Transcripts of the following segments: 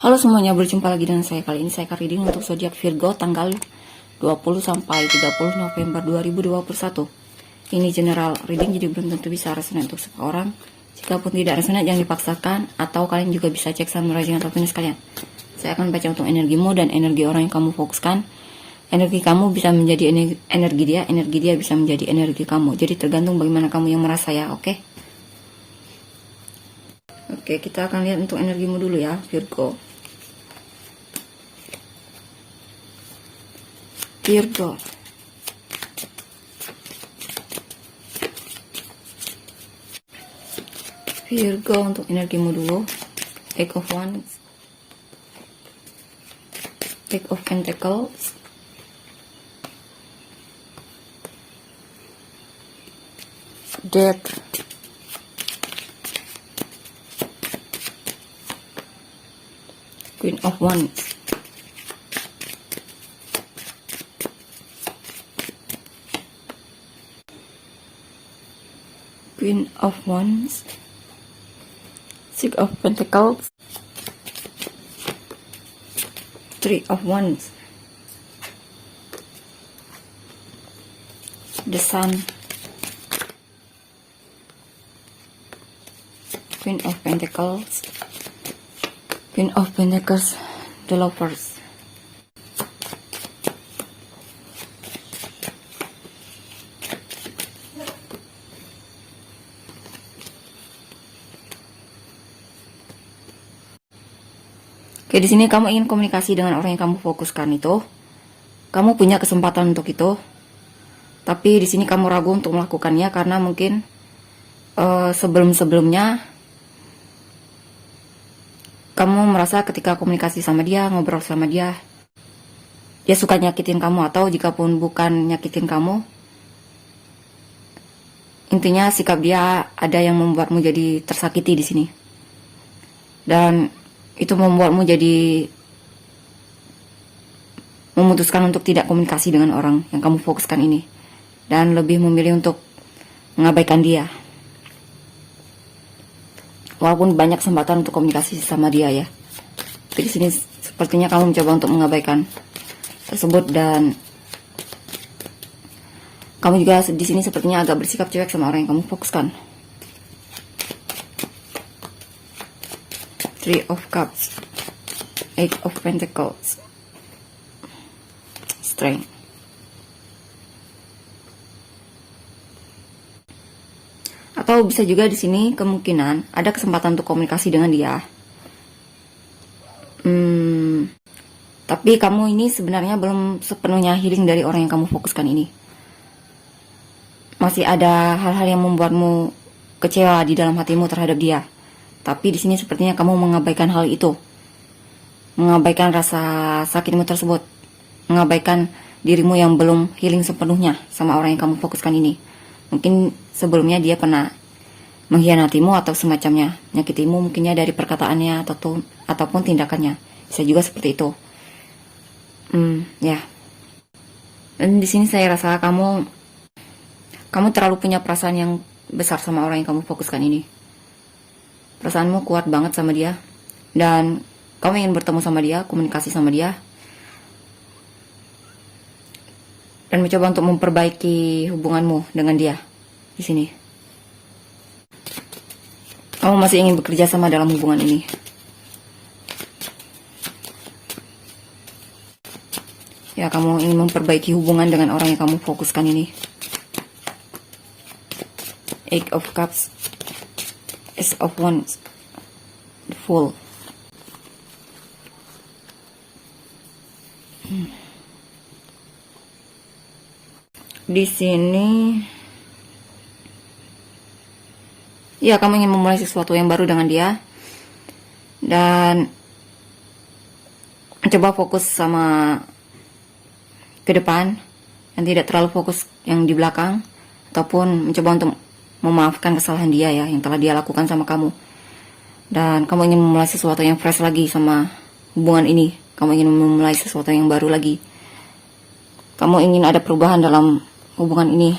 Halo semuanya, berjumpa lagi dengan saya. Kali ini saya akan reading untuk zodiak Virgo tanggal 20 sampai 30 November 2021. Ini general reading, jadi belum tentu bisa resonate untuk semua orang. Jikapun tidak resonate, jangan dipaksakan, atau kalian juga bisa cek sama rising atau Venus kalian. Saya akan baca untuk energimu dan energi orang yang kamu fokuskan. Energi kamu bisa menjadi energi dia bisa menjadi energi kamu. Jadi tergantung bagaimana kamu yang merasa ya, oke? Oke, kita akan lihat untuk energimu dulu ya, Virgo. Virgo. Virgo untuk energimu dulu. Eight of Wands, Eight of Pentacles, Death, Queen of Wands, Queen of Wands, Six of Pentacles, Three of Wands, the Sun, Queen of Pentacles, the Lovers. Oke, di sini kamu ingin komunikasi dengan orang yang kamu fokuskan itu. Kamu punya kesempatan untuk itu. Tapi di sini kamu ragu untuk melakukannya karena mungkin sebelum-sebelumnya kamu merasa ketika komunikasi sama dia, ngobrol sama dia, dia suka nyakitin kamu, atau jikapun bukan nyakitin kamu, intinya sikap dia ada yang membuatmu jadi tersakiti di sini. Dan itu membuatmu jadi memutuskan untuk tidak komunikasi dengan orang yang kamu fokuskan ini, dan lebih memilih untuk mengabaikan dia. Walaupun banyak kesempatan untuk komunikasi sama dia ya, tapi di sini sepertinya kamu mencoba untuk mengabaikan tersebut, dan kamu juga di sini sepertinya agak bersikap cuek sama orang yang kamu fokuskan. Three of Cups, Eight of Pentacles, Strength. Atau bisa juga di sini kemungkinan ada kesempatan untuk komunikasi dengan dia. Tapi kamu ini sebenarnya belum sepenuhnya healing dari orang yang kamu fokuskan ini. Masih ada hal-hal yang membuatmu kecewa di dalam hatimu terhadap dia. Tapi di sini sepertinya kamu mengabaikan hal itu, mengabaikan rasa sakitmu tersebut, mengabaikan dirimu yang belum healing sepenuhnya sama orang yang kamu fokuskan ini. Mungkin sebelumnya dia pernah mengkhianatimu atau semacamnya, nyakitimu mungkinnya dari perkataannya ataupun tindakannya. Bisa juga seperti itu. Ya. Dan di sini saya rasa kamu terlalu punya perasaan yang besar sama orang yang kamu fokuskan ini. Perasaanmu kuat banget sama dia, dan kamu ingin bertemu sama dia, komunikasi sama dia, dan mencoba untuk memperbaiki hubunganmu dengan dia. Di sini kamu masih ingin bekerja sama dalam hubungan ini. Ya, kamu ingin memperbaiki hubungan dengan orang yang kamu fokuskan ini. Eight of Cups, Ace of Wands, the Fool. Di sini, ya, kamu ingin memulai sesuatu yang baru dengan dia, dan mencoba fokus sama ke depan, dan tidak terlalu fokus yang di belakang, ataupun mencoba untuk memaafkan kesalahan dia ya, yang telah dia lakukan sama kamu. Dan kamu ingin memulai sesuatu yang fresh lagi sama hubungan ini. Kamu ingin memulai sesuatu yang baru lagi. Kamu ingin ada perubahan dalam hubungan ini,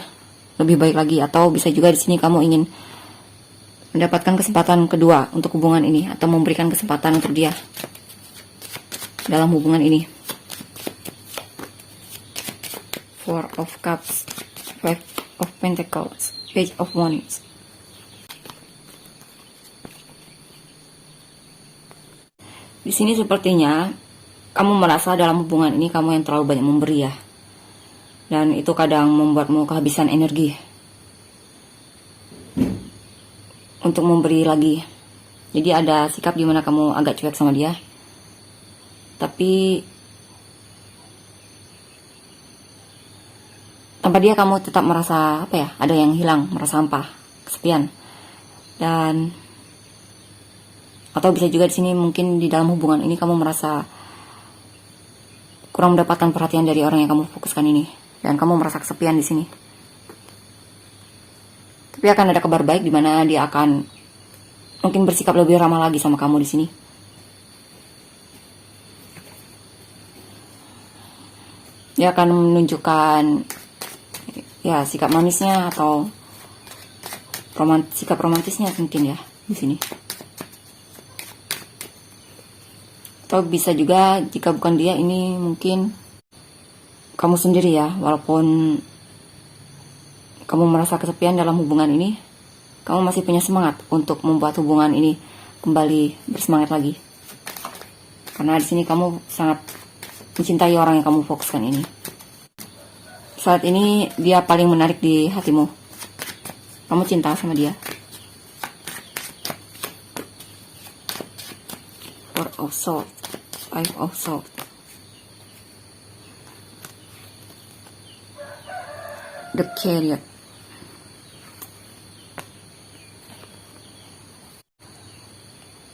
lebih baik lagi. Atau bisa juga di sini kamu ingin mendapatkan kesempatan kedua untuk hubungan ini, atau memberikan kesempatan untuk dia. dalam hubungan ini. Four of Cups, Five of Pentacles, Page of Wands. Di sini sepertinya kamu merasa dalam hubungan ini kamu yang terlalu banyak memberi ya. Dan itu kadang membuatmu kehabisan energi untuk memberi lagi. Jadi ada sikap dimana kamu agak cuek sama dia. Tapi tanpa dia kamu tetap merasa ada yang hilang, merasa hampa, kesepian. Dan atau bisa juga di sini mungkin di dalam hubungan ini kamu merasa kurang mendapatkan perhatian dari orang yang kamu fokuskan ini. Dan kamu merasa kesepian di sini. Tapi akan ada kabar baik di mana dia akan mungkin bersikap lebih ramah lagi sama kamu di sini. Dia akan menunjukkan ya sikap manisnya atau sikap romantisnya mungkin ya di sini. Atau bisa juga jika bukan dia, ini mungkin kamu sendiri ya, walaupun kamu merasa kesepian dalam hubungan ini, kamu masih punya semangat untuk membuat hubungan ini kembali bersemangat lagi. Karena di sini kamu sangat mencintai orang yang kamu fokuskan ini. Saat ini dia paling menarik di hatimu. Kamu cinta sama dia. Four of Swords, Five of Swords. The Chariot.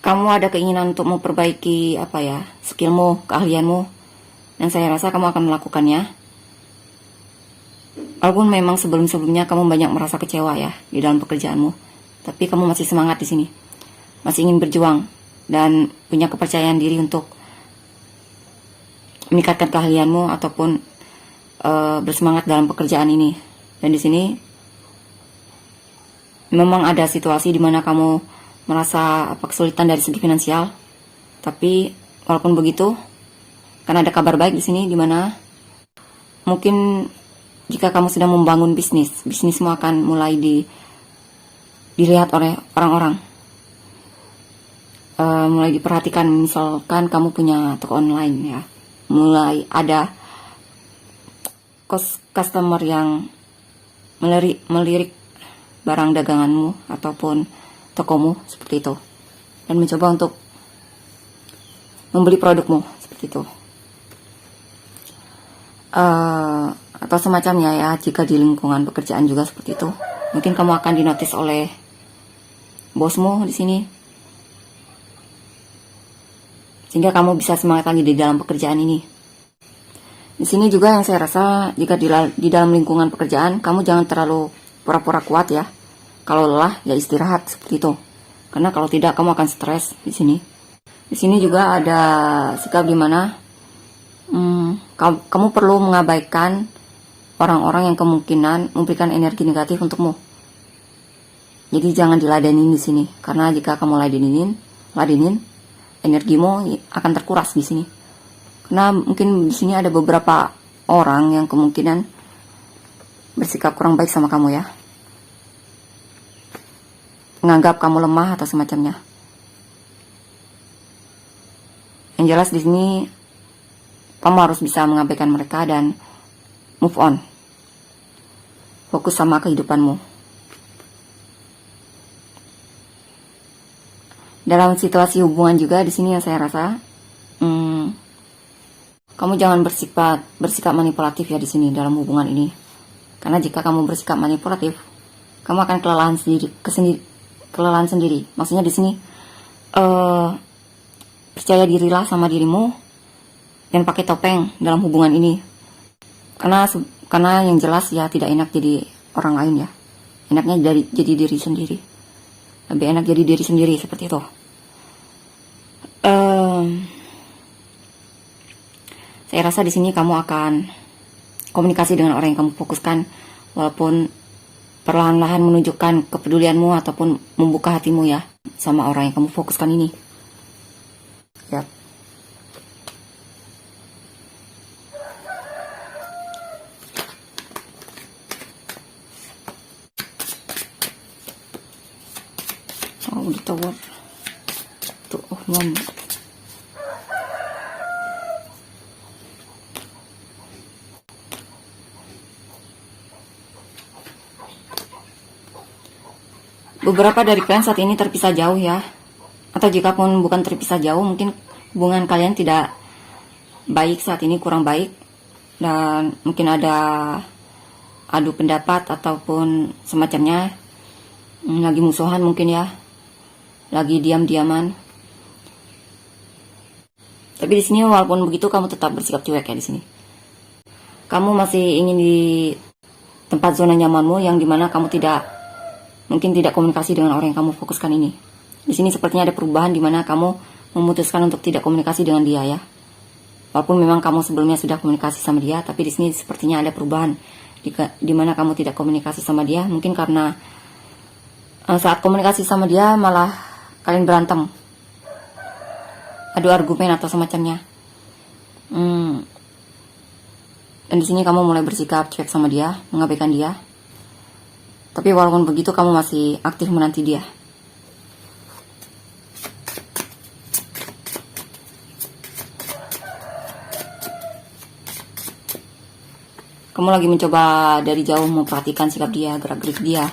Kamu ada keinginan untuk memperbaiki skillmu, keahlianmu, dan saya rasa kamu akan melakukannya. Walaupun memang sebelum-sebelumnya kamu banyak merasa kecewa ya di dalam pekerjaanmu, tapi kamu masih semangat di sini, masih ingin berjuang dan punya kepercayaan diri untuk meningkatkan keahlianmu ataupun bersemangat dalam pekerjaan ini. Dan di sini memang ada situasi di mana kamu merasa kesulitan dari segi finansial, tapi walaupun begitu, karena ada kabar baik di sini di mana mungkin jika kamu sedang membangun bisnismu akan mulai dilihat oleh orang-orang, mulai diperhatikan. Misalkan kamu punya toko online ya, mulai ada customer yang melirik barang daganganmu ataupun tokomu seperti itu, dan mencoba untuk membeli produkmu seperti itu, atau semacamnya ya. Jika di lingkungan pekerjaan juga seperti itu, mungkin kamu akan dinotis oleh bosmu di sini, sehingga kamu bisa semangat lagi di dalam pekerjaan ini. Di sini juga yang saya rasa, jika di dalam lingkungan pekerjaan, kamu jangan terlalu pura-pura kuat ya. Kalau lelah, ya istirahat seperti itu. Karena kalau tidak, kamu akan stres di sini. Di sini juga ada sikap di mana kamu perlu mengabaikan orang-orang yang kemungkinan memberikan energi negatif untukmu. Jadi jangan diladenin di sini, karena jika kamu ladenin, energimu akan terkuras di sini. Karena mungkin di sini ada beberapa orang yang kemungkinan bersikap kurang baik sama kamu ya, menganggap kamu lemah atau semacamnya. Yang jelas di sini kamu harus bisa mengabaikan mereka dan move on, fokus sama kehidupanmu. Dalam situasi hubungan juga di sini yang saya rasa, kamu jangan bersikap manipulatif ya di sini dalam hubungan ini. Karena jika kamu bersikap manipulatif, kamu akan kelelahan sendiri. Maksudnya di sini percaya dirilah sama dirimu dan pakai topeng dalam hubungan ini. Karena yang jelas ya tidak enak jadi orang lain ya. Enaknya jadi diri sendiri. Lebih enak jadi diri sendiri seperti itu. Saya rasa di sini kamu akan komunikasi dengan orang yang kamu fokuskan, walaupun perlahan-lahan menunjukkan kepedulianmu ataupun membuka hatimu ya sama orang yang kamu fokuskan ini. Ya. udah tawar tuh. Oh mom, beberapa dari kalian saat ini terpisah jauh ya, atau jika pun bukan terpisah jauh, mungkin hubungan kalian tidak baik saat ini, kurang baik, dan mungkin ada adu pendapat ataupun semacamnya, lagi musuhan mungkin ya, lagi diam-diaman. Tapi di sini walaupun begitu kamu tetap bersikap cuek ya di sini. Kamu masih ingin di tempat zona nyamanmu yang dimana kamu mungkin tidak komunikasi dengan orang yang kamu fokuskan ini. Di sini sepertinya ada perubahan dimana kamu memutuskan untuk tidak komunikasi dengan dia ya. Walaupun memang kamu sebelumnya sudah komunikasi sama dia, tapi di sini sepertinya ada perubahan dimana kamu tidak komunikasi sama dia. Mungkin karena saat komunikasi sama dia malah kalian berantem, adu argumen atau semacamnya. Dan di sini kamu mulai bersikap cuek sama dia, mengabaikan dia. Tapi walaupun begitu kamu masih aktif menanti dia. Kamu lagi mencoba dari jauh memperhatikan sikap dia, gerak-gerik dia.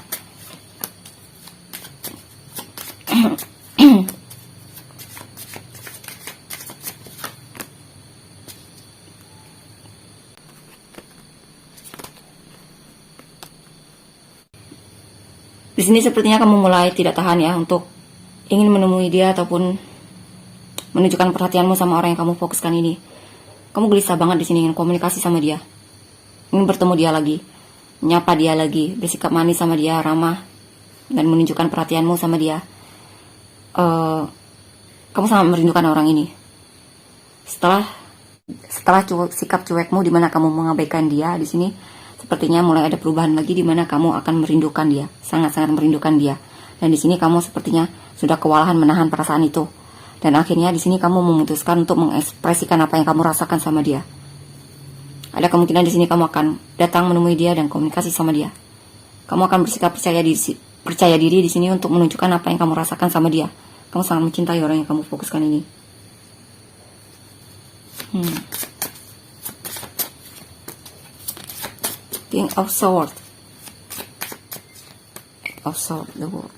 Di sini sepertinya kamu mulai tidak tahan ya untuk ingin menemui dia ataupun menunjukkan perhatianmu sama orang yang kamu fokuskan ini. Kamu gelisah banget di sini ingin komunikasi sama dia, ingin bertemu dia lagi, menyapa dia lagi, bersikap manis sama dia, ramah, dan menunjukkan perhatianmu sama dia. Kamu sangat merindukan orang ini. Setelah sikap cuekmu di mana kamu mengabaikan dia, di sini sepertinya mulai ada perubahan lagi di mana kamu akan merindukan dia, sangat-sangat merindukan dia. Dan di sini kamu sepertinya sudah kewalahan menahan perasaan itu. Dan akhirnya di sini kamu memutuskan untuk mengekspresikan apa yang kamu rasakan sama dia. Ada kemungkinan di sini kamu akan datang menemui dia dan komunikasi sama dia. Kamu akan bersikap percaya diri di sini untuk menunjukkan apa yang kamu rasakan sama dia. Kamu sangat mencintai orang yang kamu fokuskan ini. King of Swords, the world.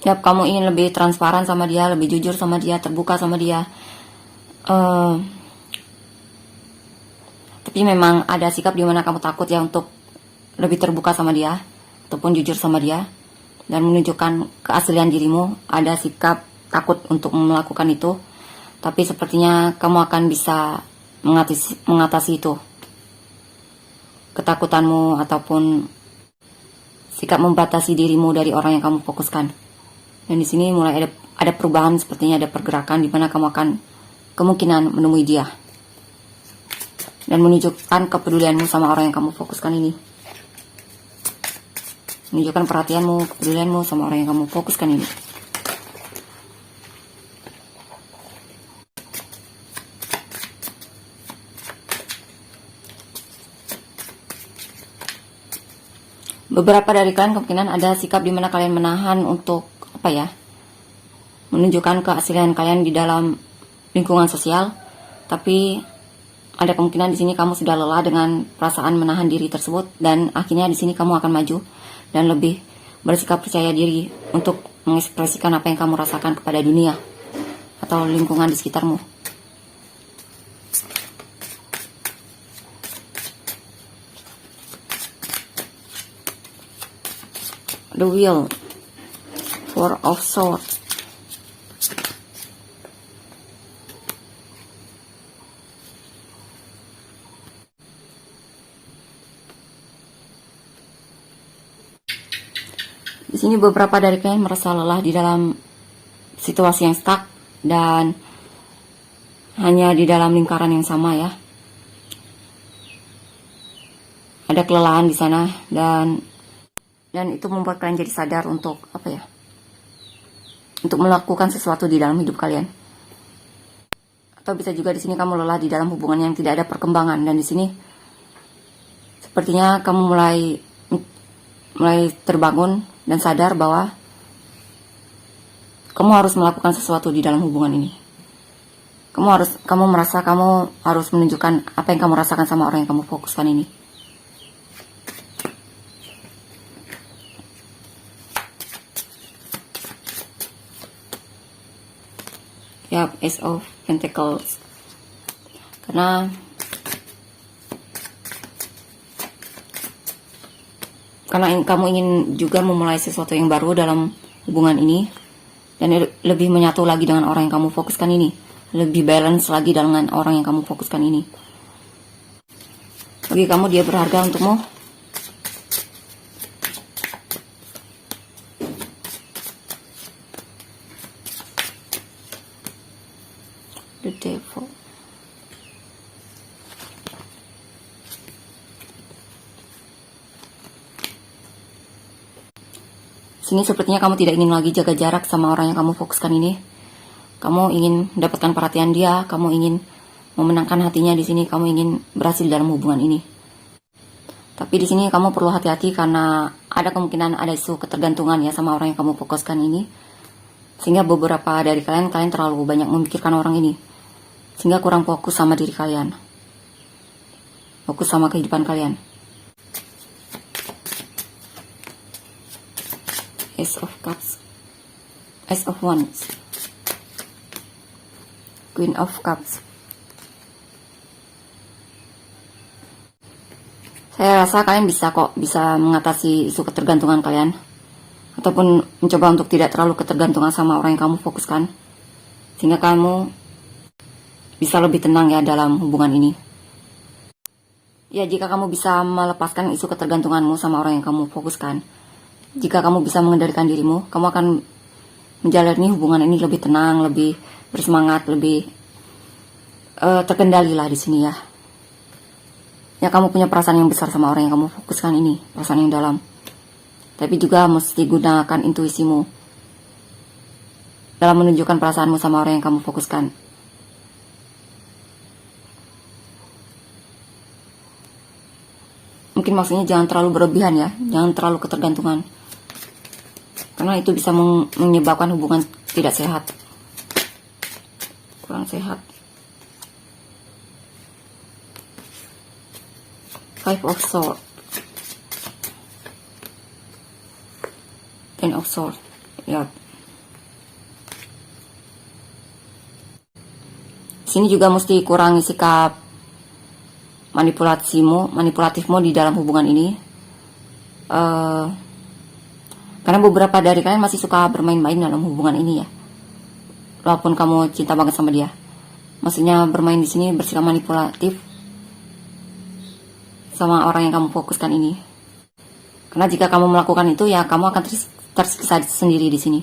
Yap, kamu ingin lebih transparan sama dia, lebih jujur sama dia, terbuka sama dia. Tapi memang ada sikap di mana kamu takut ya untuk lebih terbuka sama dia ataupun jujur sama dia dan menunjukkan keaslian dirimu. Ada sikap takut untuk melakukan itu. Tapi sepertinya kamu akan bisa mengatasi itu, ketakutanmu ataupun sikap membatasi dirimu dari orang yang kamu fokuskan. Dan di sini mulai ada perubahan, sepertinya ada pergerakan di mana kamu akan kemungkinan menemui dia dan menunjukkan kepedulianmu sama orang yang kamu fokuskan ini. Menunjukkan perhatianmu, kepedulianmu sama orang yang kamu fokuskan ini. Beberapa dari kalian kemungkinan ada sikap di mana kalian menahan untuk menunjukkan keaslian kalian di dalam lingkungan sosial. Tapi ada kemungkinan di sini kamu sudah lelah dengan perasaan menahan diri tersebut dan akhirnya di sini kamu akan maju dan lebih bersikap percaya diri untuk mengekspresikan apa yang kamu rasakan kepada dunia atau lingkungan di sekitarmu. The Wheel, Four of Swords. Di sini beberapa dari kalian merasa lelah di dalam situasi yang stuck dan hanya di dalam lingkaran yang sama ya. Ada kelelahan di sana dan itu membuat kalian jadi sadar untuk untuk melakukan sesuatu di dalam hidup kalian. Atau bisa juga di sini kamu lelah di dalam hubungan yang tidak ada perkembangan dan di sini Sepertinya kamu mulai terbangun dan sadar bahwa kamu harus melakukan sesuatu di dalam hubungan ini. Kamu merasa kamu harus menunjukkan apa yang kamu rasakan sama orang yang kamu fokuskan ini. Ya, Ace of Pentacles. Karena kamu ingin juga memulai sesuatu yang baru dalam hubungan ini, dan lebih menyatu lagi dengan orang yang kamu fokuskan ini, lebih balance lagi dengan orang yang kamu fokuskan ini. Bagi kamu dia berharga untukmu. The Devil. Sini sepertinya kamu tidak ingin lagi jaga jarak sama orang yang kamu fokuskan ini. Kamu ingin mendapatkan perhatian dia, kamu ingin memenangkan hatinya di sini, kamu ingin berhasil dalam hubungan ini. Tapi di sini kamu perlu hati-hati karena ada kemungkinan ada isu ketergantungan ya sama orang yang kamu fokuskan ini. Sehingga beberapa dari kalian terlalu banyak memikirkan orang ini. Sehingga kurang fokus sama diri kalian. Fokus sama kehidupan kalian. Ace of Cups, Ace of Wands, Queen of Cups. Saya rasa kalian bisa mengatasi isu ketergantungan kalian, ataupun mencoba untuk tidak terlalu ketergantungan sama orang yang kamu fokuskan, sehingga kamu bisa lebih tenang ya dalam hubungan ini. Ya, jika kamu bisa melepaskan isu ketergantunganmu sama orang yang kamu fokuskan, jika kamu bisa mengendalikan dirimu, kamu akan menjalani hubungan ini lebih tenang, lebih bersemangat, lebih terkendali lah di sini ya. Ya, kamu punya perasaan yang besar sama orang yang kamu fokuskan ini, perasaan yang dalam. Tapi juga mesti gunakan intuisimu dalam menunjukkan perasaanmu sama orang yang kamu fokuskan. Mungkin maksudnya jangan terlalu berlebihan ya, jangan terlalu ketergantungan. Karena itu bisa menyebabkan hubungan tidak sehat, kurang sehat. Five of Swords, Ten of Swords. Lihat. Sini juga mesti kurangi sikap manipulatifmu di dalam hubungan ini. Karena beberapa dari kalian masih suka bermain-main dalam hubungan ini ya. Walaupun kamu cinta banget sama dia. Maksudnya bermain di sini bersikap manipulatif sama orang yang kamu fokuskan ini. Karena jika kamu melakukan itu ya kamu akan tersiksa sendiri di sini.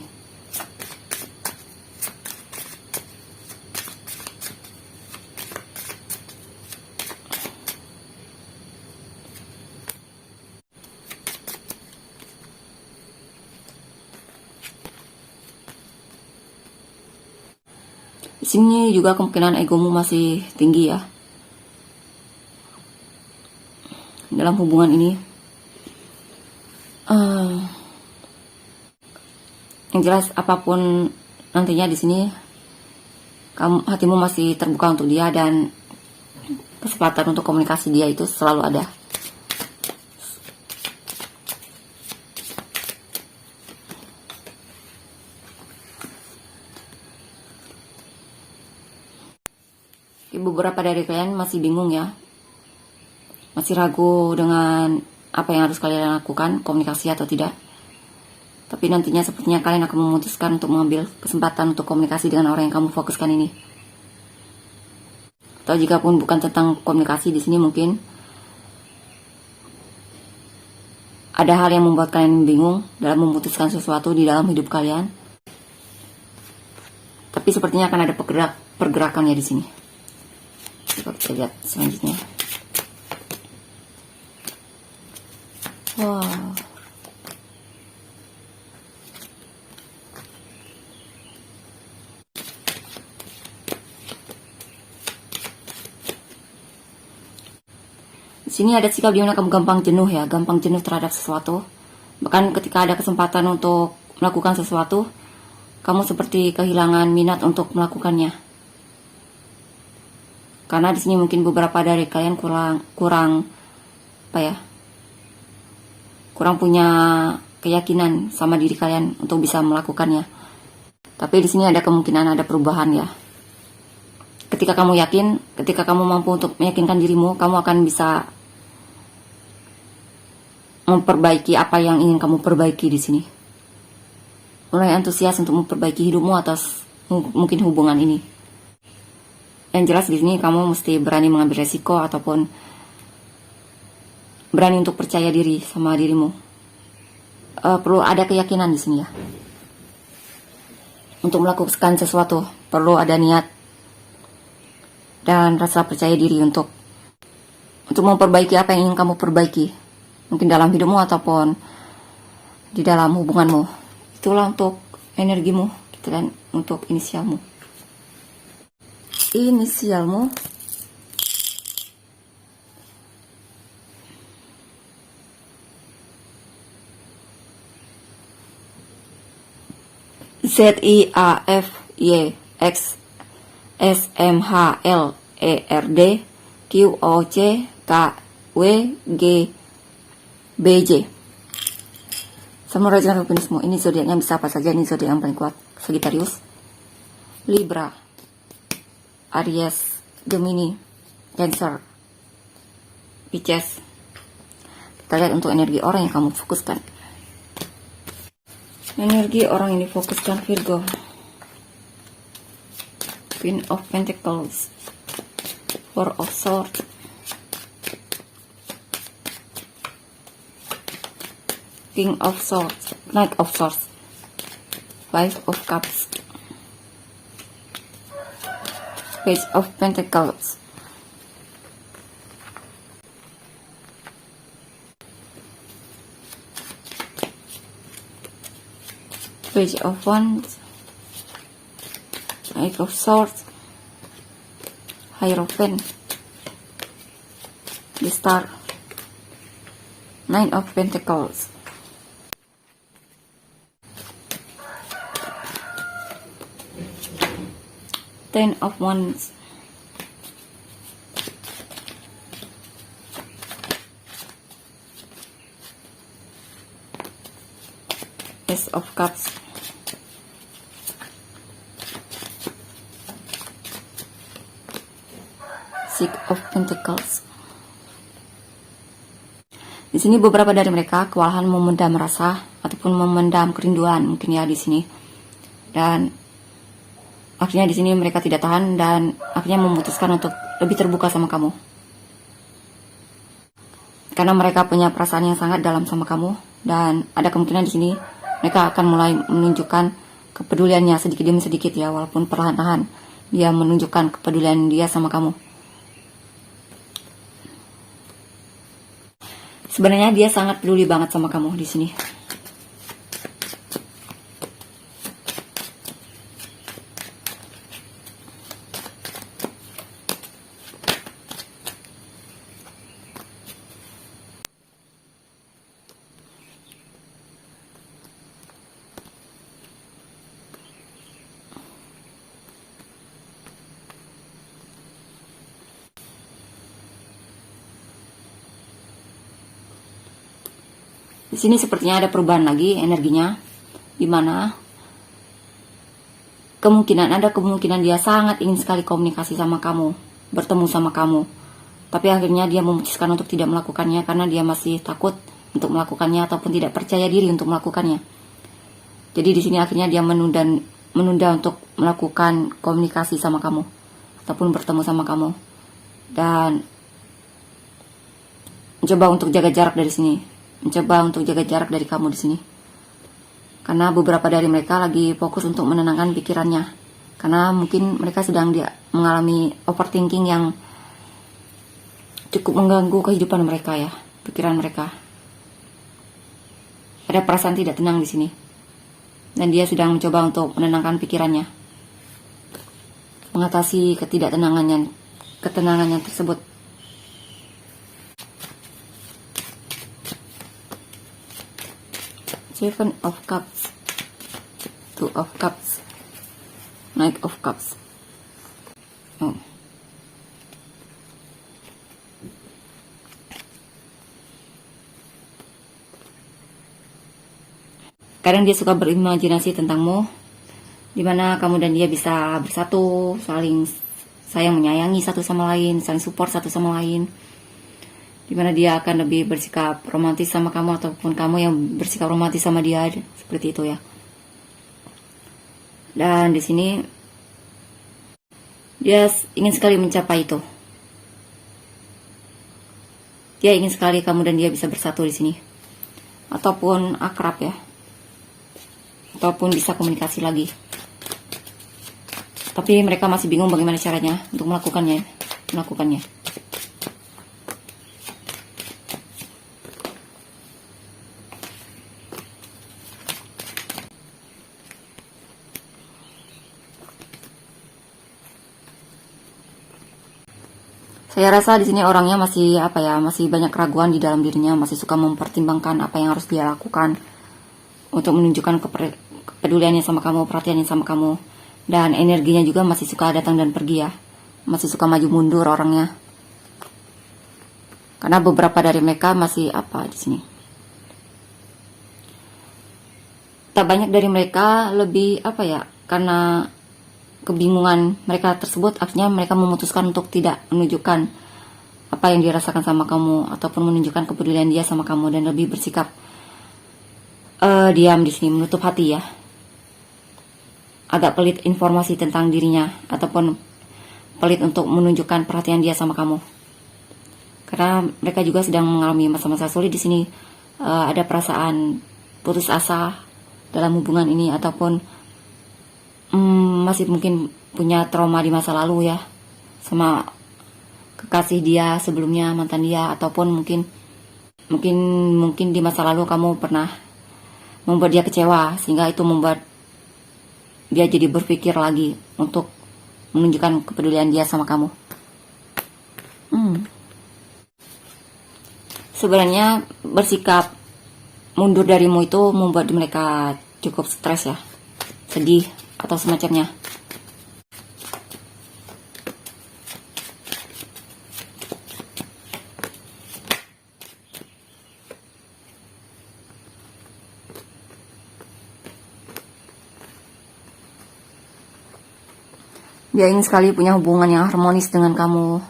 Di sini juga kemungkinan egomu masih tinggi ya dalam hubungan ini. Yang jelas apapun nantinya di sini, hatimu masih terbuka untuk dia dan kesempatan untuk komunikasi dia itu selalu ada. Beberapa dari kalian masih bingung ya, masih ragu dengan apa yang harus kalian lakukan, komunikasi atau tidak. Tapi nantinya sepertinya kalian akan memutuskan untuk mengambil kesempatan untuk komunikasi dengan orang yang kamu fokuskan ini. Atau jika pun bukan tentang komunikasi di sini, mungkin ada hal yang membuat kalian bingung dalam memutuskan sesuatu di dalam hidup kalian. Tapi sepertinya akan ada pergerakannya di sini. Coba kita lihat selanjutnya. Wow. Di Sini ada sikap di mana kamu gampang jenuh ya, gampang jenuh terhadap sesuatu. Bahkan ketika ada kesempatan untuk melakukan sesuatu, kamu seperti kehilangan minat untuk melakukannya. Karena di sini mungkin beberapa dari kalian kurang punya keyakinan sama diri kalian untuk bisa melakukannya. Tapi di sini ada kemungkinan ada perubahan ya. Ketika kamu yakin, ketika kamu mampu untuk meyakinkan dirimu, kamu akan bisa memperbaiki apa yang ingin kamu perbaiki di sini. Mulai antusias untuk memperbaiki hidupmu atas mungkin hubungan ini. Yang jelas di sini kamu mesti berani mengambil resiko ataupun berani untuk percaya diri sama dirimu. Perlu ada keyakinan di sini ya. Untuk melakukan sesuatu perlu ada niat dan rasa percaya diri untuk memperbaiki apa yang ingin kamu perbaiki. Mungkin dalam hidupmu ataupun di dalam hubunganmu. Itulah untuk energimu, gitu kan, untuk inisialmu. Inisialmu ZIAFYXSMHLERDQOCKWGBJ. Samurai Alpinismo. Ini zodiaknya bisa apa saja. Ini zodiak yang paling kuat. Sagittarius, Libra, Aries, Gemini, Cancer, Pisces. Kita lihat untuk energi orang yang kamu fokuskan. Energi orang ini fokuskan Virgo. Queen of Pentacles, Four of Swords, King of Swords, Knight of Swords, Five of Cups, Page of Pentacles, Page of Wands, Knight of Swords, Hierophant, the Star, Nine of Pentacles, Ten of Wands, Ace of Cups, Six of Pentacles. Di sini beberapa dari mereka kewalahan memendam rasa ataupun memendam kerinduan mungkin ya di sini. Dan akhirnya di sini mereka tidak tahan dan akhirnya memutuskan untuk lebih terbuka sama kamu. Karena mereka punya perasaan yang sangat dalam sama kamu dan ada kemungkinan di sini mereka akan mulai menunjukkan kepeduliannya sedikit demi sedikit ya, walaupun perlahan-lahan dia menunjukkan kepedulian dia sama kamu. Sebenarnya dia sangat peduli banget sama kamu di sini. Di sini sepertinya ada perubahan lagi energinya, dimana ada kemungkinan dia sangat ingin sekali komunikasi sama kamu, bertemu sama kamu, tapi akhirnya dia memutuskan untuk tidak melakukannya karena dia masih takut untuk melakukannya ataupun tidak percaya diri untuk melakukannya. Jadi di sini akhirnya dia menunda untuk melakukan komunikasi sama kamu ataupun bertemu sama kamu dan mencoba untuk jaga jarak dari sini. Mencoba untuk jaga jarak dari kamu di sini. Karena beberapa dari mereka lagi fokus untuk menenangkan pikirannya. Karena mungkin mereka sedang mengalami overthinking yang cukup mengganggu kehidupan mereka ya, pikiran mereka. Ada perasaan tidak tenang di sini. Dan dia sedang mencoba untuk menenangkan pikirannya. Mengatasi ketenangannya tersebut. Seven of Cups, Two of Cups, Knight of Cups. Oh. Kadang dia suka berimajinasi tentangmu, dimana kamu dan dia bisa bersatu, saling sayang menyayangi satu sama lain, saling support satu sama lain. Dimana dia akan lebih bersikap romantis sama kamu, ataupun kamu yang bersikap romantis sama dia, seperti itu ya. Dan di sini dia ingin sekali mencapai itu. Dia ingin sekali kamu dan dia bisa bersatu di sini, ataupun akrab ya, ataupun bisa komunikasi lagi. Tapi mereka masih bingung bagaimana caranya untuk melakukannya. Saya rasa di sini orangnya masih masih banyak keraguan di dalam dirinya, masih suka mempertimbangkan apa yang harus dia lakukan untuk menunjukkan kepeduliannya sama kamu, perhatiannya sama kamu. Dan energinya juga masih suka datang dan pergi ya. Masih suka maju mundur orangnya. Karena beberapa dari mereka masih di sini. Tak banyak dari mereka lebih karena kebingungan mereka tersebut, akhirnya mereka memutuskan untuk tidak menunjukkan apa yang dirasakan sama kamu, ataupun menunjukkan kepedulian dia sama kamu, dan lebih bersikap diam di sini, menutup hati ya. Agak pelit informasi tentang dirinya, ataupun pelit untuk menunjukkan perhatian dia sama kamu. Karena mereka juga sedang mengalami masa-masa sulit di sini. Ada perasaan putus asa dalam hubungan ini, ataupun masih mungkin punya trauma di masa lalu ya, sama kekasih dia sebelumnya, mantan dia, ataupun mungkin di masa lalu kamu pernah membuat dia kecewa, sehingga itu membuat dia jadi berpikir lagi untuk menunjukkan kepedulian dia sama kamu. Sebenarnya bersikap mundur darimu itu membuat mereka cukup stres ya, sedih atau semacamnya. Dia ingin sekali punya hubungan yang harmonis dengan kamu.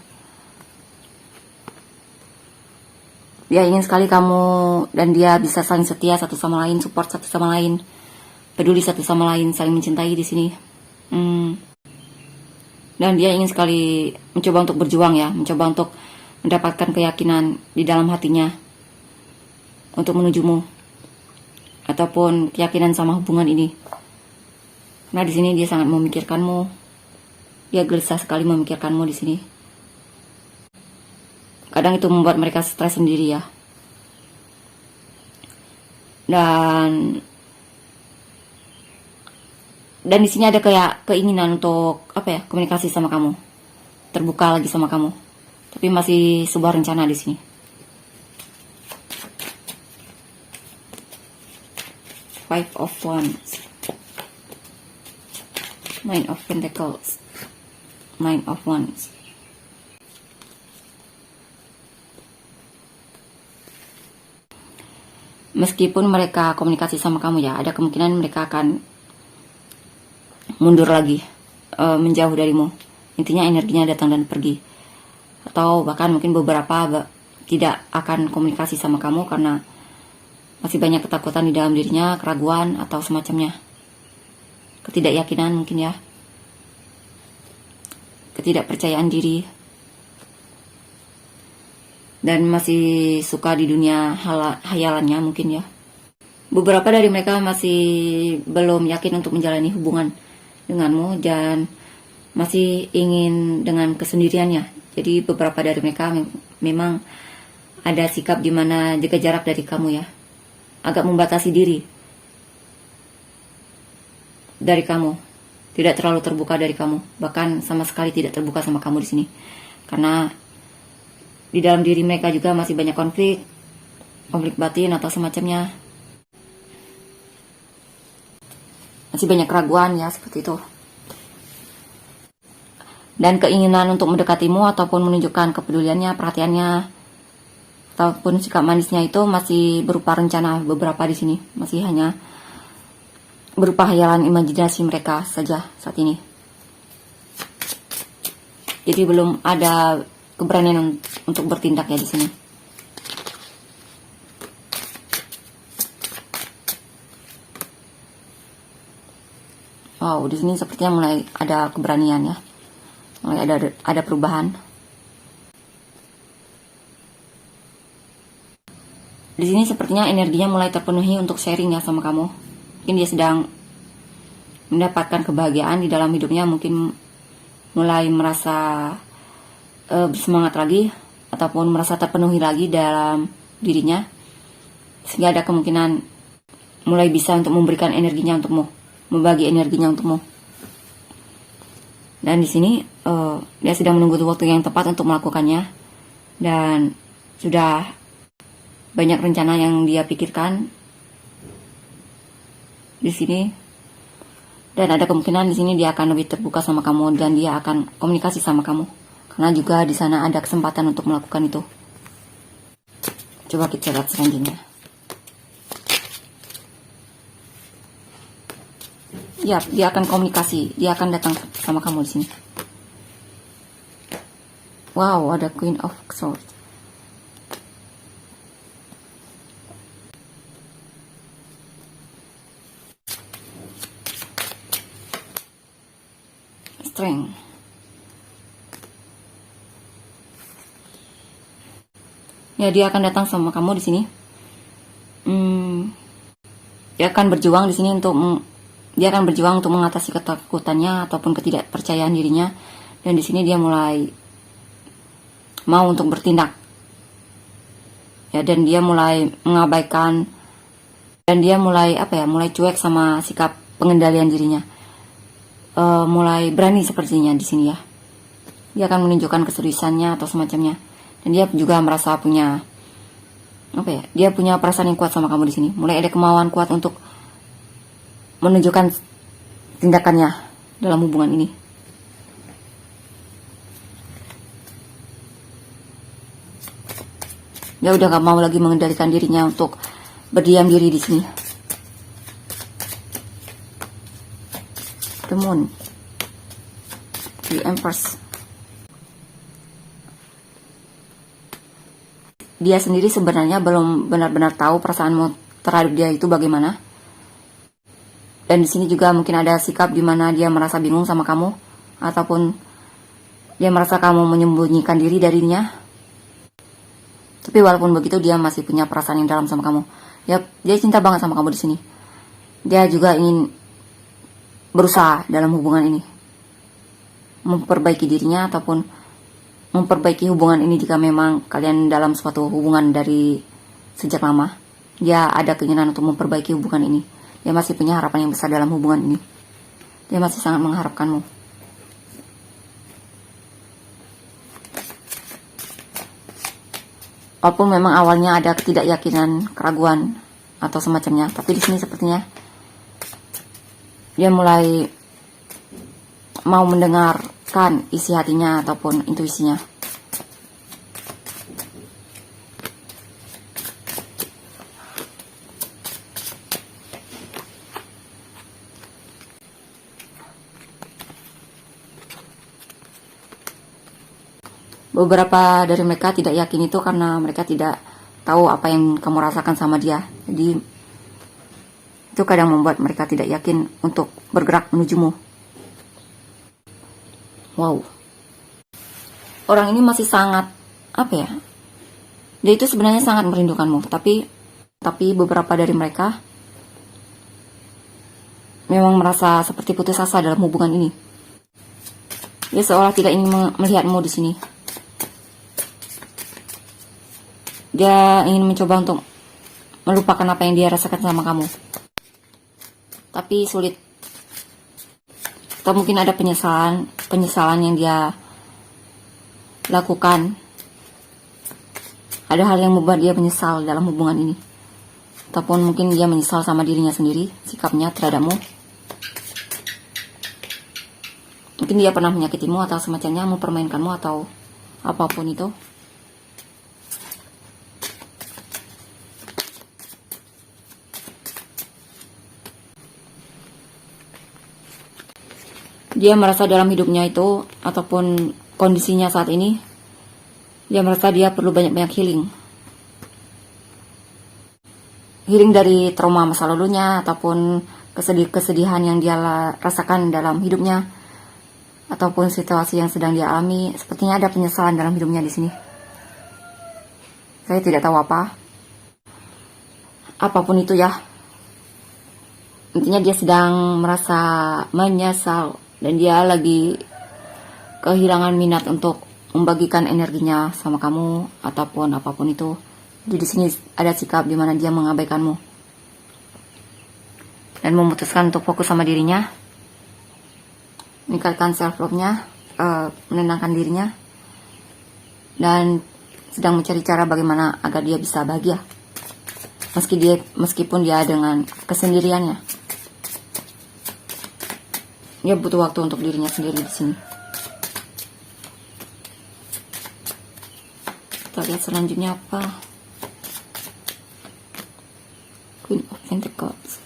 Dia ingin sekali kamu dan dia bisa saling setia satu sama lain, support satu sama lain, peduli satu sama lain, saling mencintai di sini. Dan dia ingin sekali mencoba untuk berjuang ya, mencoba untuk mendapatkan keyakinan di dalam hatinya untuk menujumu, ataupun keyakinan sama hubungan ini. Nah, di sini dia sangat memikirkanmu. Dia gelisah sekali memikirkanmu di sini. Kadang itu membuat mereka stres sendiri ya. Dan di sini ada kayak keinginan untuk komunikasi sama kamu, terbuka lagi sama kamu. Tapi masih sebuah rencana di sini. Five of Wands, Nine of Pentacles, Nine of Wands. Meskipun mereka komunikasi sama kamu ya, ada kemungkinan mereka akan mundur lagi, menjauh darimu. Intinya energinya datang dan pergi. Atau bahkan mungkin beberapa tidak akan komunikasi sama kamu karena masih banyak ketakutan di dalam dirinya, keraguan atau semacamnya. Ketidakyakinan mungkin ya. Ketidakpercayaan diri. Dan masih suka di dunia hayalannya mungkin ya. Beberapa dari mereka masih belum yakin untuk menjalani hubungan denganmu dan masih ingin dengan kesendiriannya. Jadi beberapa dari mereka memang ada sikap di mana jaga jarak dari kamu ya. Agak membatasi diri dari kamu. Tidak terlalu terbuka dari kamu. Bahkan sama sekali tidak terbuka sama kamu di sini. Karena di dalam diri mereka juga masih banyak konflik batin atau semacamnya. Masih banyak keraguan ya, seperti itu. Dan keinginan untuk mendekatimu ataupun menunjukkan kepeduliannya, perhatiannya, ataupun sikap manisnya itu masih berupa rencana beberapa di sini. Masih hanya berupa hayalan imajinasi mereka saja saat ini. Jadi belum ada keberanian untuk bertindak ya di sini. Wow, di sini sepertinya mulai ada keberanian ya. Mulai ada perubahan. Di sini sepertinya energinya mulai terpenuhi untuk sharing ya sama kamu. Mungkin dia sedang mendapatkan kebahagiaan di dalam hidupnya, mungkin mulai merasa bersemangat lagi ataupun merasa terpenuhi lagi dalam dirinya, sehingga ada kemungkinan mulai bisa untuk memberikan energinya untukmu, membagi energinya untukmu. Dan di sini dia sedang menunggu waktu yang tepat untuk melakukannya, dan sudah banyak rencana yang dia pikirkan di sini. Dan ada kemungkinan di sini dia akan lebih terbuka sama kamu dan dia akan komunikasi sama kamu, karena juga di sana ada kesempatan untuk melakukan itu. Coba kita lihat selanjutnya. Ya, dia akan komunikasi, dia akan datang sama kamu di sini. Wow, ada Queen of Swords. Strength. Ya, dia akan datang sama kamu di sini. Dia akan berjuang di sini dia akan berjuang untuk mengatasi ketakutannya ataupun ketidakpercayaan dirinya, dan di sini dia mulai mau untuk bertindak. Ya, dan dia mulai mengabaikan, dan dia mulai mulai cuek sama sikap pengendalian dirinya. Mulai berani sepertinya di sini ya. Dia akan menunjukkan keseriusannya atau semacamnya. Dan dia juga merasa punya dia punya perasaan yang kuat sama kamu di sini. Mulai ada kemauan kuat untuk menunjukkan tindakannya dalam hubungan ini. Dia udah gak mau lagi mengendalikan dirinya untuk berdiam diri di sini. The Moon, The Empress. Dia sendiri sebenarnya belum benar-benar tahu perasaanmu terhadap dia itu bagaimana. Dan di sini juga mungkin ada sikap di mana dia merasa bingung sama kamu, ataupun dia merasa kamu menyembunyikan diri darinya. Tapi walaupun begitu, dia masih punya perasaan yang dalam sama kamu. Dia cinta banget sama kamu di sini. Dia juga ingin berusaha dalam hubungan ini, memperbaiki dirinya ataupun memperbaiki hubungan ini jika memang kalian dalam suatu hubungan dari sejak lama. Dia ada keinginan untuk memperbaiki hubungan ini. Dia masih punya harapan yang besar dalam hubungan ini. Dia masih sangat mengharapkanmu. Walaupun memang awalnya ada ketidakyakinan, keraguan atau semacamnya, tapi di sini sepertinya dia mulai mau mendengarkan isi hatinya ataupun intuisinya. Beberapa dari mereka tidak yakin itu karena mereka tidak tahu apa yang kamu rasakan sama dia. Jadi itu kadang membuat mereka tidak yakin untuk bergerak menujumu. Wow. Orang ini masih sangat dia itu sebenarnya sangat merindukanmu, tapi beberapa dari mereka memang merasa seperti putus asa dalam hubungan ini. Dia seolah tidak ingin melihatmu di sini. Dia ingin mencoba untuk melupakan apa yang dia rasakan sama kamu, tapi sulit. Atau mungkin ada penyesalan yang dia lakukan. Ada hal yang membuat dia menyesal dalam hubungan ini, ataupun mungkin dia menyesal sama dirinya sendiri, sikapnya terhadapmu. Mungkin dia pernah menyakitimu atau semacamnya, mempermainkanmu atau apapun itu. Dia merasa dalam hidupnya itu, ataupun kondisinya saat ini, dia merasa dia perlu banyak-banyak healing. Healing dari trauma masa lalunya, ataupun kesedihan yang dia rasakan dalam hidupnya, ataupun situasi yang sedang dia alami. Sepertinya ada penyesalan dalam hidupnya di sini. Saya tidak tahu apapun itu ya. Intinya dia sedang merasa menyesal dan dia lagi kehilangan minat untuk membagikan energinya sama kamu ataupun apapun itu. Jadi di sini ada sikap di mana dia mengabaikanmu dan memutuskan untuk fokus sama dirinya, meningkatkan self love-nya, menenangkan dirinya, dan sedang mencari cara bagaimana agar dia bisa bahagia meskipun dia dengan kesendiriannya. Dia butuh waktu untuk dirinya sendiri di sini. Kita lihat selanjutnya apa. Queen of Pentacles.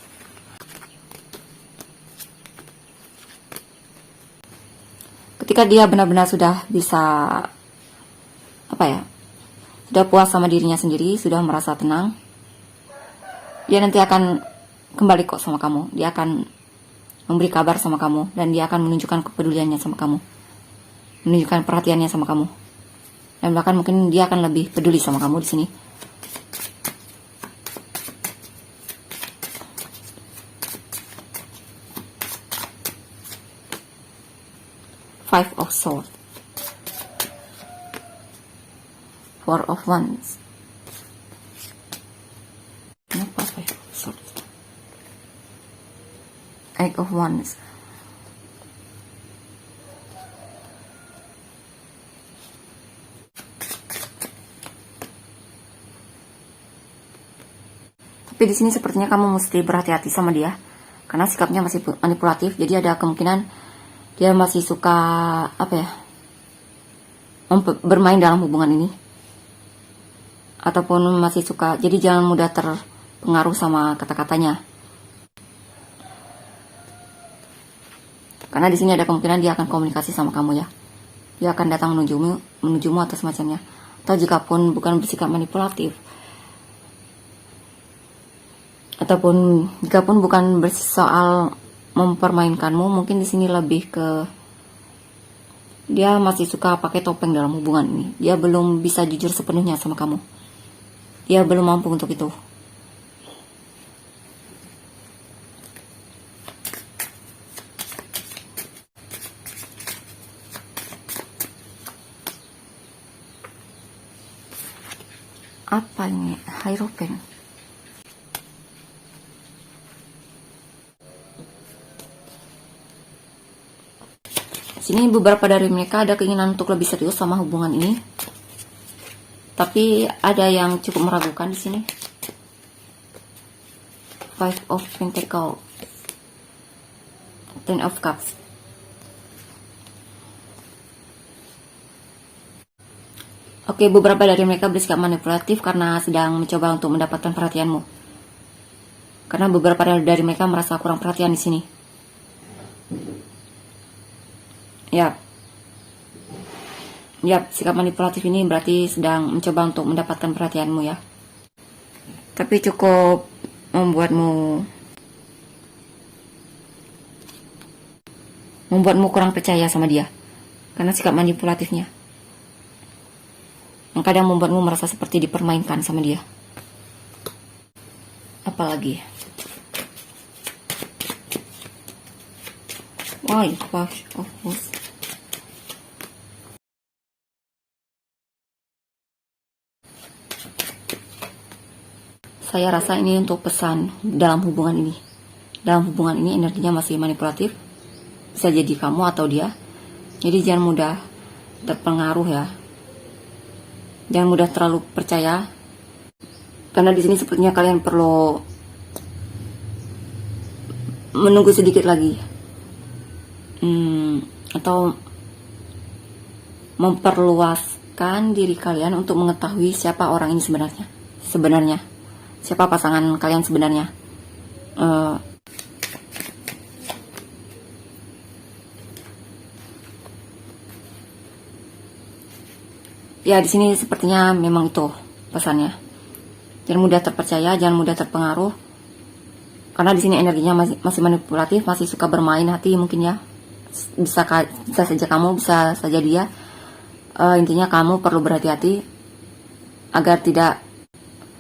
Ketika dia benar-benar sudah bisa sudah puas sama dirinya sendiri, sudah merasa tenang, dia nanti akan kembali kok sama kamu. Dia akan memberi kabar sama kamu dan dia akan menunjukkan kepeduliannya sama kamu, menunjukkan perhatiannya sama kamu, dan bahkan mungkin dia akan lebih peduli sama kamu di sini. Five of Swords, Four of Wands. Kenapa Five of Swords? Eight of Wands. Tapi di sini sepertinya kamu mesti berhati-hati sama dia karena sikapnya masih manipulatif. Jadi ada kemungkinan dia masih suka bermain dalam hubungan ini, ataupun masih suka. Jadi jangan mudah terpengaruh sama kata-katanya. Karena di sini ada kemungkinan dia akan komunikasi sama kamu ya. Dia akan datang menujumu atau semacamnya. Atau jika pun bukan bersikap manipulatif, ataupun jika pun bukan soal mempermainkanmu, mungkin di sini lebih ke dia masih suka pakai topeng dalam hubungan ini. Dia belum bisa jujur sepenuhnya sama kamu. Dia belum mampu untuk itu. Apa ini? Hierophant. Sini beberapa dari mereka ada keinginan untuk lebih serius sama hubungan ini, tapi ada yang cukup meragukan di sini. Five of Pentacles, Ten of Cups. Oke, beberapa dari mereka bersikap manipulatif karena sedang mencoba untuk mendapatkan perhatianmu. Karena beberapa dari mereka merasa kurang perhatian di sini. Yap, sikap manipulatif ini berarti sedang mencoba untuk mendapatkan perhatianmu ya. Tapi cukup membuatmu kurang percaya sama dia. Karena sikap manipulatifnya. Yang kadang membuatmu merasa seperti dipermainkan sama dia. Apalagi? Why? Page of Wands. Saya rasa ini untuk pesan dalam hubungan ini. Dalam hubungan ini energinya masih manipulatif. Bisa jadi kamu atau dia. Jadi jangan mudah terpengaruh ya. Jangan mudah terlalu percaya. Karena di sini sepertinya kalian perlu menunggu sedikit lagi. atau memperluaskan diri kalian untuk mengetahui siapa orang ini sebenarnya siapa pasangan kalian sebenarnya. Ya, di sini sepertinya memang itu pesannya. Jangan mudah terpercaya, jangan mudah terpengaruh. Karena di sini energinya masih manipulatif, masih suka bermain hati mungkin ya. Bisa saja kamu, bisa saja dia. Intinya kamu perlu berhati-hati agar tidak,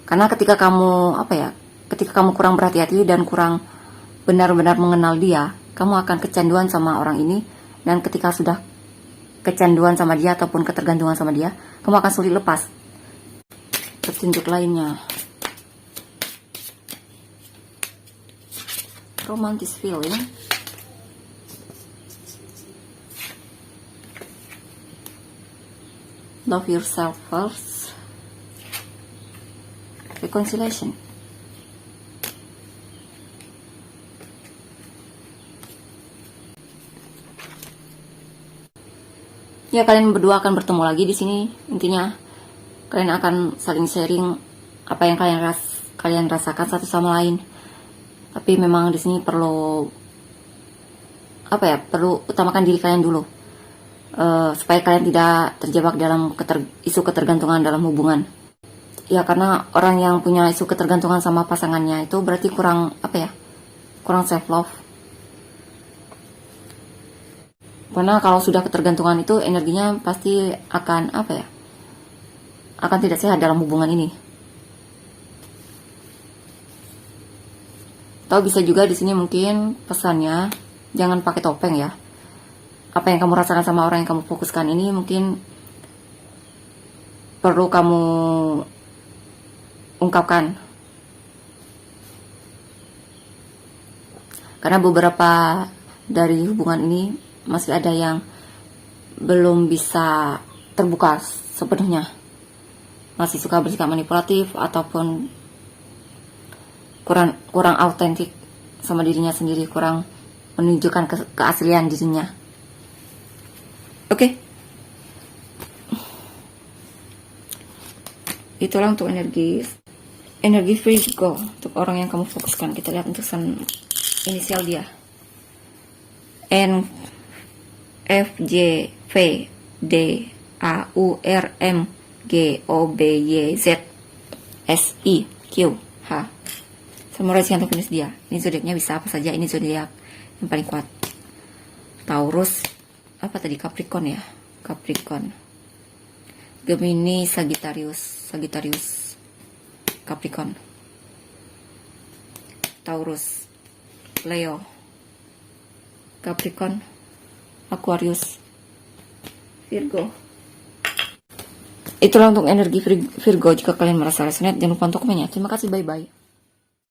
karena ketika kamu kurang berhati-hati dan kurang benar-benar mengenal dia, kamu akan kecanduan sama orang ini. Dan ketika sudah kecanduan sama dia ataupun ketergantungan sama dia, kamu akan sulit lepas. Petunjuk lainnya, romantic feeling, love yourself first, reconciliation. Ya, kalian berdua akan bertemu lagi di sini. Intinya kalian akan saling sharing apa yang kalian rasakan satu sama lain. Tapi memang di sini perlu perlu utamakan diri kalian dulu, supaya kalian tidak terjebak dalam isu ketergantungan dalam hubungan. Ya, karena orang yang punya isu ketergantungan sama pasangannya itu berarti kurang self love. Karena kalau sudah ketergantungan itu energinya pasti akan akan tidak sehat dalam hubungan ini. Atau bisa juga di sini mungkin pesannya jangan pakai topeng ya. Apa yang kamu rasakan sama orang yang kamu fokuskan ini mungkin perlu kamu ungkapkan. Karena beberapa dari hubungan ini masih ada yang belum bisa terbuka sepenuhnya. Masih suka bersikap manipulatif ataupun kurang autentik sama dirinya sendiri, kurang menunjukkan keaslian dirinya. Oke. Itulah untuk energi Virgo untuk orang yang kamu fokuskan. Kita lihat untuk inisial dia. N F J V D A U R M G O B Y Z S I Q H. Samurai untuk finish dia. Ini zodiaknya bisa apa saja. Ini zodiak yang paling kuat. Taurus, Capricorn ya. Capricorn. Gemini, Sagittarius, Capricorn. Taurus, Leo, Capricorn, Aquarius, Virgo. Itulah untuk energi Virgo. Jika kalian merasa resonate, jangan lupa untuk komen ya. Terima kasih, bye-bye.